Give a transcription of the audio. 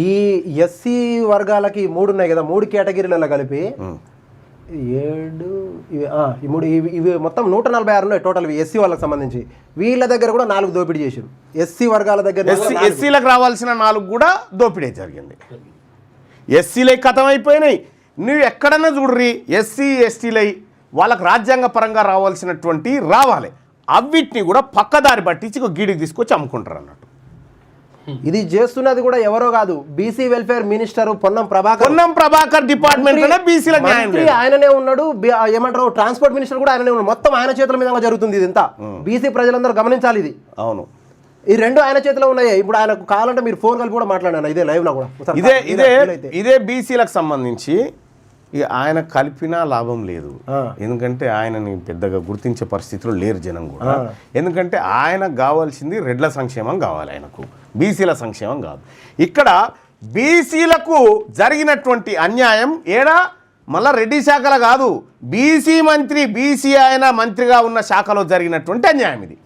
ఈ ఎస్సీ వర్గాలకి 3 ఉన్నాయి కదా, 3 కేటగిరీలలో కలిపి 7 ఇవి మొత్తం 146 ఉన్నాయి టోటల్ ఎస్సీ వాళ్ళకి సంబంధించి. వీళ్ళ దగ్గర కూడా 4 దోపిడీ చేశారు. ఎస్సీ వర్గాల దగ్గర ఎస్సీలకు రావాల్సిన 4 కూడా దోపిడీ జరిగింది. ఎస్సీలై కథమైపోయినాయి. నువ్వు ఎక్కడన్నా చూడ్రి ఎస్సీ ఎస్టీలై వాళ్ళకి రాజ్యాంగ పరంగా రావాల్సినటువంటి రావాలి, అవిటిని కూడా పక్కదారి పట్టించి గీడికి తీసుకొచ్చి అమ్ముకుంటారు అన్నట్టు. ఇది చేస్తున్నది కూడా ఎవరో కాదు, BC welfare minister Ponnam Prabhakar department బీసీలకు ఆయననే ఉన్నాడు. ఏమంటారు ట్రాన్స్పోర్ట్ మినిస్టర్ కూడా ఆయననే ఉన్నాడు. మొత్తం ఆయన చేతుల మీద జరుగుతుంది ఇది ఇంత. బీసీ ప్రజలందరూ గమనించాలి ఇది. అవును, ఈ 2 ఆయన చేతిలో ఉన్నాయి. ఇప్పుడు ఆయనకు కావాలంటే మీరు ఫోన్ కలిపి కూడా మాట్లాడాను ఇదే లైవ్ లో కూడా. ఇదే బీసీలకు సంబంధించి ఆయన కలిపినా లాభం లేదు. ఎందుకంటే ఆయనని పెద్దగా గుర్తించే పరిస్థితిలో లేరు జనం కూడా. ఎందుకంటే ఆయనకు కావాల్సింది రెడ్ల సంక్షేమం కావాలి, ఆయనకు బీసీల సంక్షేమం కాదు. ఇక్కడ బీసీలకు జరిగినటువంటి అన్యాయం మళ్ళా రెడ్డి శాఖలో కాదు, బీసీ ఆయన మంత్రిగా ఉన్న శాఖలో జరిగినటువంటి అన్యాయం ఇది.